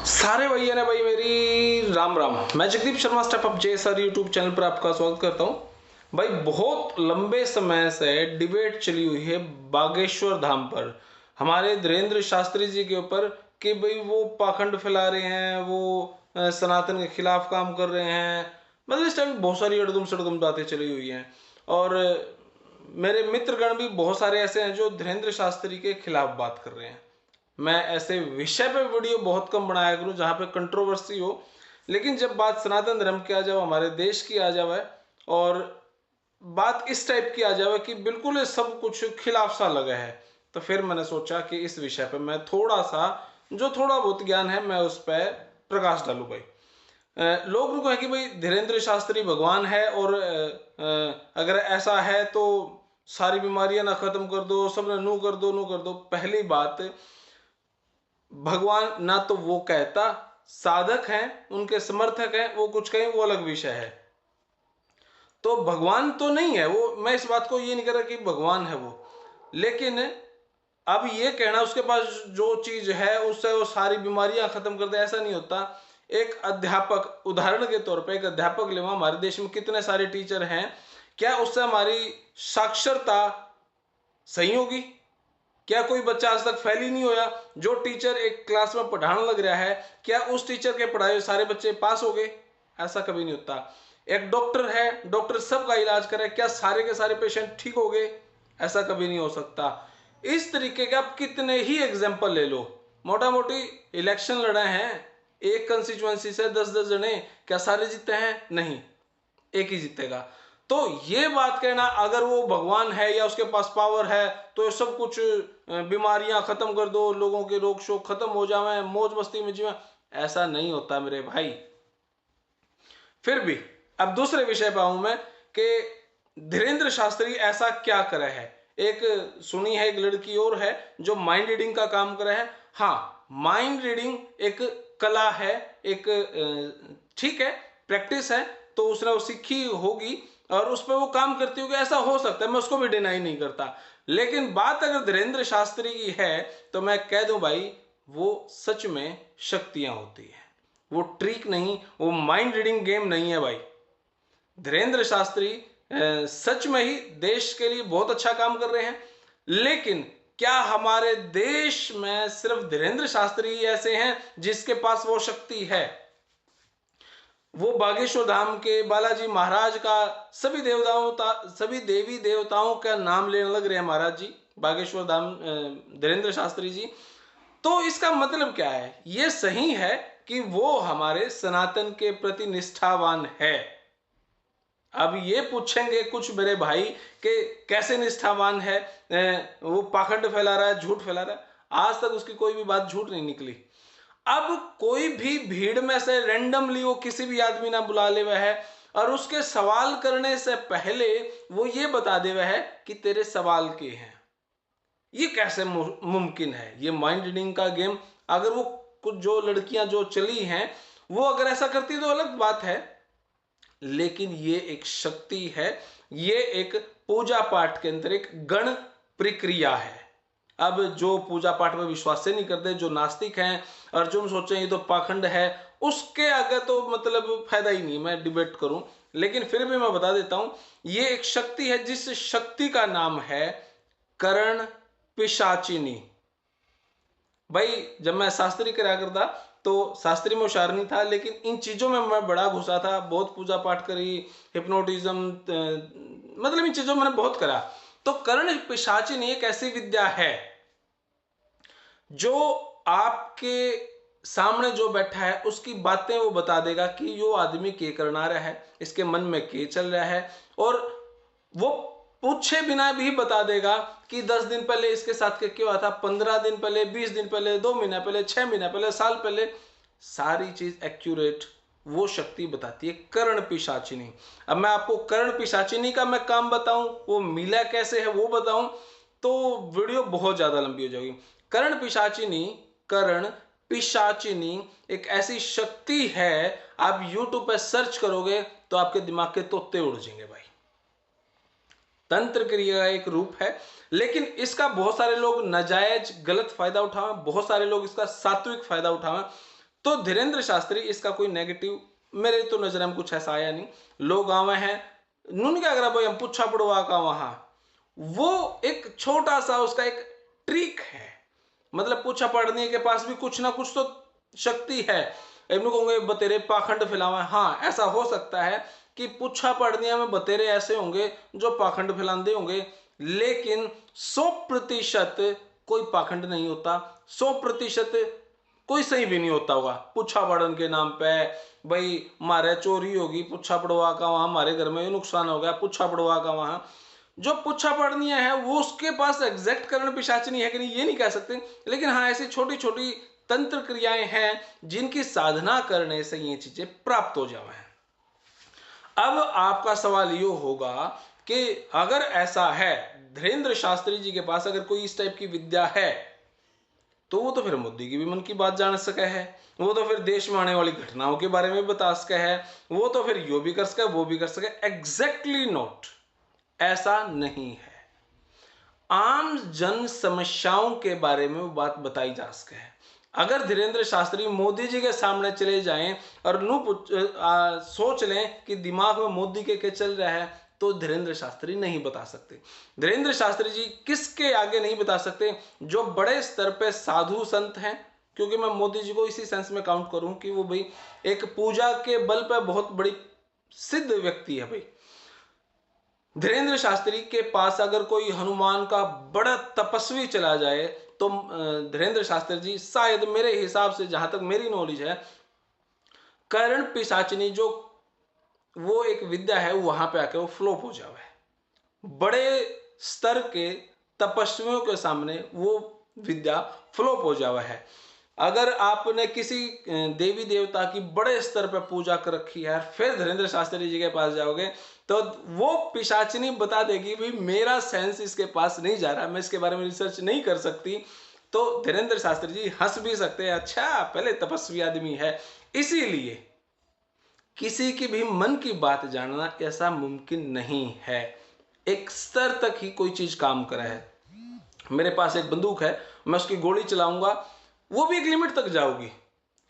सारे भैया ने भाई मेरी राम राम। मैं जगदीप शर्मा स्टेप अप जे सर यूट्यूब चैनल पर आपका स्वागत करता हूं। भाई बहुत लंबे समय से डिबेट चली हुई है बागेश्वर धाम पर हमारे धीरेन्द्र शास्त्री जी के ऊपर कि भाई वो पाखंड फैला रहे हैं, वो सनातन के खिलाफ काम कर रहे हैं। मतलब इस टाइम बहुत सारी अड़दुम सड़दुम बातें चली हुई हैं और मेरे मित्रगण भी बहुत सारे ऐसे हैं जो धीरेन्द्र शास्त्री के खिलाफ बात कर रहे हैं। मैं ऐसे विषय पे वीडियो बहुत कम बनाया करूं जहां पे कंट्रोवर्सी हो, लेकिन जब बात सनातन धर्म की आ जाए, हमारे देश की आ जाए और बात इस टाइप की आ जाए कि बिल्कुल ये सब कुछ खिलाफ सा लगा है, तो फिर मैंने सोचा कि इस विषय पे मैं थोड़ा सा जो थोड़ा बहुत ज्ञान है मैं उस पर प्रकाश डालूं। भाई लोग कहें कि भाई धीरेन्द्र शास्त्री भगवान है और अगर ऐसा है तो सारी बीमारियां ना खत्म कर दो, सब ना नू कर दो, नू कर दो। पहली बात, भगवान ना तो वो कहता, साधक हैं उनके समर्थक हैं, वो कुछ कहें वो अलग विषय है। तो भगवान तो नहीं है वो, मैं इस बात को ये नहीं कर रहा कि भगवान है वो, लेकिन अब ये कहना उसके पास जो चीज है उससे वो सारी बीमारियां खत्म कर दे, ऐसा नहीं होता। एक अध्यापक, उदाहरण के तौर पे एक अध्यापक लेवा, हमारे देश में कितने सारे टीचर हैं, क्या उससे हमारी साक्षरता सही होगी? क्या कोई बच्चा आज तक फेल ही नहीं होया? जो टीचर एक क्लास में पढ़ाने लग रहा है, क्या उस टीचर के पढ़ाए सारे बच्चे पास हो गए? ऐसा कभी नहीं होता। एक डॉक्टर है, डॉक्टर सबका इलाज करे, क्या सारे के सारे पेशेंट ठीक हो गए? ऐसा कभी नहीं हो सकता। इस तरीके के आप कितने ही एग्जाम्पल ले लो। मोटा मोटी इलेक्शन लड़े हैं, एक कंस्टिट्यूएंसी से 10-10 जने, क्या सारे जीते हैं? नहीं, एक ही जीतेगा। तो ये बात कहना अगर वो भगवान है या उसके पास पावर है तो सब कुछ बीमारियां खत्म कर दो, लोगों के रोग शोक खत्म हो जाए, मौज मस्ती में जीवे, ऐसा नहीं होता मेरे भाई। फिर भी अब दूसरे विषय पर आऊं मैं कि धीरेन्द्र शास्त्री ऐसा क्या करे है। एक सुनी है, एक लड़की और है जो माइंड रीडिंग का काम करे है। हाँ, माइंड रीडिंग एक कला है, एक ठीक है, प्रैक्टिस है, तो उसने वो सीखी होगी और उस पर वो काम करती होगी, ऐसा हो सकता है, मैं उसको भी डिनाई नहीं करता। लेकिन बात अगर धीरेन्द्र शास्त्री की है तो मैं कह दूं भाई, वो सच में शक्तियां होती है, वो ट्रिक नहीं, वो माइंड रीडिंग गेम नहीं है भाई। धीरेन्द्र शास्त्री सच में ही देश के लिए बहुत अच्छा काम कर रहे हैं, लेकिन क्या हमारे देश में सिर्फ धीरेन्द्र शास्त्री ही ऐसे हैं जिसके पास वो शक्ति है? वो बागेश्वर धाम के बालाजी महाराज का सभी देवी देवताओं का नाम लेने लग रहे हैं महाराज जी, बागेश्वर धाम धीरेन्द्र शास्त्री जी। तो इसका मतलब क्या है? ये सही है कि वो हमारे सनातन के प्रति निष्ठावान है। अब ये पूछेंगे कुछ मेरे भाई कि कैसे निष्ठावान है, वो पाखंड फैला रहा है, झूठ फैला रहा है। आज तक उसकी कोई भी बात झूठ नहीं निकली। अब कोई भी भीड़ में से रेंडमली वो किसी भी आदमी ना बुला ले वह है और उसके सवाल करने से पहले वो ये बता दे वह है कि तेरे सवाल के हैं। ये कैसे मुमकिन है? ये माइंड रीडिंग का गेम, अगर वो कुछ जो लड़कियां जो चली हैं वो अगर ऐसा करती तो अलग बात है, लेकिन ये एक शक्ति है, ये एक पूजा पाठ के अंदर एक गण प्रक्रिया है। अब जो पूजा पाठ में विश्वास से नहीं करते, जो नास्तिक हैं और जो सोचे ये तो पाखंड है, उसके आगे तो मतलब फायदा ही नहीं मैं डिबेट करूं। लेकिन फिर भी मैं बता देता हूं, ये एक शक्ति है जिस शक्ति का नाम है करण पिशाचिनी। भाई जब मैं शास्त्री करा करता तो शास्त्री में होशियार नहीं था, लेकिन इन चीजों में मैं बड़ा घुसा था, बहुत पूजा पाठ करी, हिप्नोटिज्म, मतलब इन चीजों में मैंने बहुत करा। तो कर्ण पिशाचिनी एक ऐसी विद्या है जो आपके सामने जो बैठा है उसकी बातें वो बता देगा कि यो आदमी के करना रहा है, इसके मन में के चल रहा है, और वो पूछे बिना भी बता देगा कि 10 दिन पहले इसके साथ क्या क्यों आता, 15 दिन पहले, 20 दिन पहले, 2 महीना पहले, 6 महीना पहले, साल पहले, सारी चीज एक्यूरेट वो शक्ति बताती है कर्ण पिशाचिनी। अब मैं आपको कर्ण पिशाचिनी का मैं काम बताऊं, वो मिला कैसे है वो बताऊं, तो वीडियो बहुत ज्यादा लंबी हो जाएगी। कर्ण पिशाचिनी, कर्ण पिशाचिनी एक ऐसी शक्ति है, आप YouTube पे सर्च करोगे तो आपके दिमाग के तोते उड़ जाएंगे भाई। तंत्र क्रिया का एक रूप है, लेकिन इसका बहुत सारे लोग नाजायज गलत फायदा उठावे, बहुत सारे लोग इसका सात्विक फायदा उठावे। तो धीरेन्द्र शास्त्री इसका कोई नेगेटिव मेरे तो नजर में कुछ ऐसा आया नहीं। लोग आवे हैं नुन क्या करा भाई हम पुच्छा पड़वा का वहां, वो एक छोटा सा उसका एक ट्रिक है। मतलब पूछा पढ़ने के पास भी कुछ ना कुछ तो शक्ति है। इनको कहूंगे बतेरे पाखंड फैलावे, हाँ ऐसा हो सकता है कि पूछा पढ़निया में बतेरे ऐसे होंगे जो पाखंड फैलाते होंगे, लेकिन 100% कोई पाखंड नहीं होता, 100% कोई सही भी नहीं होता होगा। पुच्छा पड़न के नाम पे भाई मारे चोरी होगी, पुच्छा पड़वा का वहां हमारे घर में नुकसान हो गया, पुच्छा पड़वा का वहां जो पुच्छा पढ़निया है वो उसके पास एग्जैक्ट करण पिशाचनी है कि नहीं ये नहीं कह सकते, लेकिन हाँ ऐसी छोटी छोटी तंत्र क्रियाएं हैं जिनकी साधना करने से ये चीजें प्राप्त हो जावे। अब आपका सवाल ये होगा कि अगर ऐसा है, धीरेन्द्र शास्त्री जी के पास अगर कोई इस टाइप की विद्या है, तो वो तो फिर मोदी की भी मन की बात जान सके है, वो तो फिर देश में आने वाली घटनाओं के बारे में बता सके है, वो तो फिर यो भी कर सके वो भी कर सके। एग्जैक्टली नॉट, ऐसा नहीं है। आम जन समस्याओं के बारे में वो बात बताई जा सके है। अगर धीरेन्द्र शास्त्री मोदी जी के सामने चले जाएं और सोच लें कि दिमाग में मोदी के चल रहा है, तो धीरेन्द्र शास्त्री नहीं बता सकते। धीरेन्द्र शास्त्री जी किसके आगे नहीं बता सकते? जो बड़े स्तर पे साधु संत हैं, क्योंकि मैं मोदी जी को इसी सेंस में काउंट करूं कि वो भाई एक पूजा के बल पे बहुत बड़ी सिद्ध व्यक्ति है। भाई धीरेन्द्र शास्त्री के पास अगर कोई हनुमान का बड़ा तपस्वी चला जाए तो धीरेन्द्र शास्त्री जी शायद मेरे हिसाब से, जहां तक मेरी नॉलेज है, करण पिशाचनी जो वो एक विद्या है वहां पे आके वो फ्लॉप हो जावे। बड़े स्तर के तपस्वियों के सामने वो विद्या फ्लॉप हो जावा है। अगर आपने किसी देवी देवता की बड़े स्तर पर पूजा कर रखी है फिर धीरेन्द्र शास्त्री जी के पास जाओगे तो वो पिशाचिनी बता देगी भाई मेरा सेंस इसके पास नहीं जा रहा, मैं इसके बारे में रिसर्च नहीं कर सकती। तो धीरेन्द्र शास्त्री जी हंस भी सकते हैं, अच्छा पहले तपस्वी आदमी है। इसीलिए किसी की भी मन की बात जानना ऐसा मुमकिन नहीं है। एक स्तर तक ही कोई चीज काम करे है। मेरे पास एक बंदूक है, मैं उसकी गोली चलाऊंगा, वो भी एक लिमिट तक जाओगी।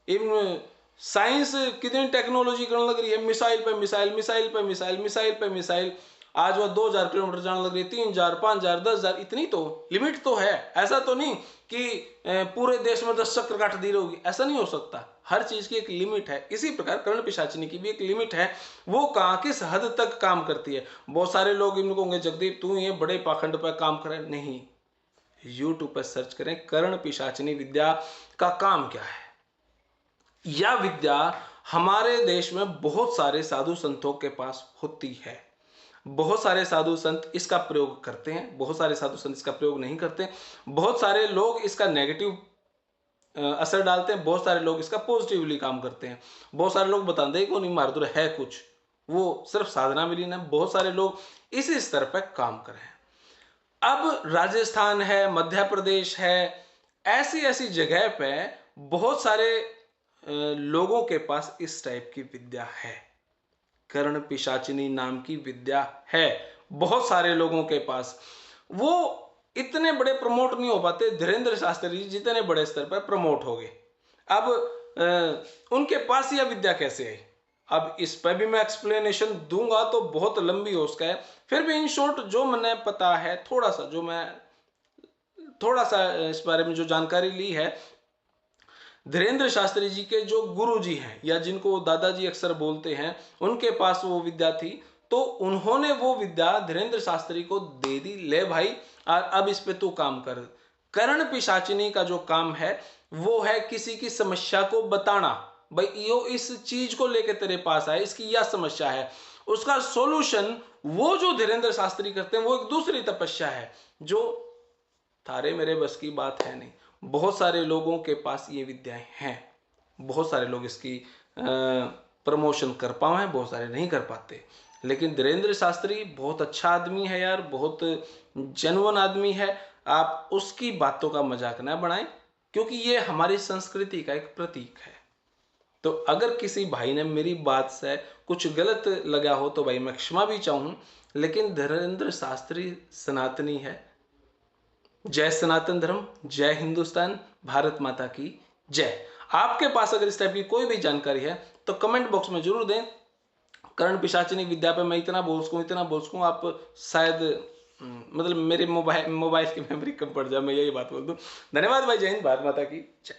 इन साइंस कितनी टेक्नोलॉजी करने लग रही है, मिसाइल पे मिसाइल, मिसाइल पे मिसाइल, मिसाइल पे मिसाइल। आज वह 2000 किलोमीटर जाने लग रही है, 3000, 5000, 10,000, इतनी तो लिमिट तो है। ऐसा तो नहीं कि पूरे देश में 10 चक्कर काट दी रहोगी, ऐसा नहीं हो सकता। हर चीज की एक लिमिट है। इसी प्रकार कर्ण पिशाचिनी की भी एक लिमिट है, वो कहाँ किस हद तक काम करती है। बहुत सारे लोग इनको कहेंगे जगदीप तू ये बड़े पाखंड पर काम करे, नहीं, यूट्यूब पर सर्च करें कर्ण पिशाचिनी विद्या का काम क्या है। यह विद्या हमारे देश में बहुत सारे साधु संतों के पास होती है। बहुत सारे साधु संत इसका प्रयोग करते हैं, बहुत सारे साधु संत इसका प्रयोग नहीं करते। बहुत सारे लोग इसका नेगेटिव असर डालते हैं, बहुत सारे लोग इसका पॉजिटिवली काम करते हैं। बहुत सारे लोग बताते हैं कि नहीं मारदुर है कुछ, वो सिर्फ साधना में लीन है। बहुत सारे लोग इसी स्तर पर काम कर रहे हैं। अब राजस्थान है, मध्य प्रदेश है, ऐसी ऐसी जगह पे बहुत सारे लोगों के पास इस टाइप की विद्या है। कर्ण पिशाचिनी नाम की विद्या है बहुत सारे लोगों के पास। वो इतने बड़े प्रमोट नहीं हो पाते, धीरेन्द्र शास्त्री जी जितने बड़े स्तर पर प्रमोट हो गए। अब उनके पास यह विद्या कैसे आई, अब इस पर भी मैं एक्सप्लेनेशन दूंगा तो बहुत लंबी हो उसका है। फिर भी इन शॉर्ट जो मैंने पता है, थोड़ा सा इस बारे में जो जानकारी ली है, धीरेन्द्र शास्त्री जी के जो गुरु जी हैं या जिनको दादाजी अक्सर बोलते हैं, उनके पास वो विद्या थी। तो उन्होंने वो विद्या धीरेन्द्र शास्त्री को दे दी, ले भाई अब इस पे तू काम कर। कर्ण पिशाचिनी का जो काम है वो है किसी की समस्या को बताना, भाई यो इस चीज को लेकर तेरे पास आए, इसकी यह समस्या है, उसका सॉल्यूशन वो जो धीरेन्द्र शास्त्री करते हैं वो एक दूसरी तपस्या है जो थारे मेरे बस की बात है नहीं। बहुत सारे लोगों के पास ये विद्याएं हैं, बहुत सारे लोग इसकी प्रमोशन कर पाए हैं, बहुत सारे नहीं कर पाते। लेकिन धीरेन्द्र शास्त्री बहुत अच्छा आदमी है यार, बहुत जेन्युइन आदमी है। आप उसकी बातों का मजाक ना बनाएं, क्योंकि ये हमारी संस्कृति का एक प्रतीक है। तो अगर किसी भाई ने मेरी बात से कुछ गलत लगा हो तो भाई मैं क्षमा भी चाहूँ, लेकिन धीरेन्द्र शास्त्री सनातनी है। जय सनातन धर्म, जय हिंदुस्तान, भारत माता की जय। आपके पास अगर इस टाइप की कोई भी जानकारी है तो कमेंट बॉक्स में जरूर दें। कर्ण पिशाचिनी विद्या पे मैं इतना बोल सकूँ, आप शायद मतलब मेरे मोबाइल की मेमोरी कम पड़ जाए, मैं यही बात बोल दूं। धन्यवाद भाई, जय हिंद, भारत माता की जय।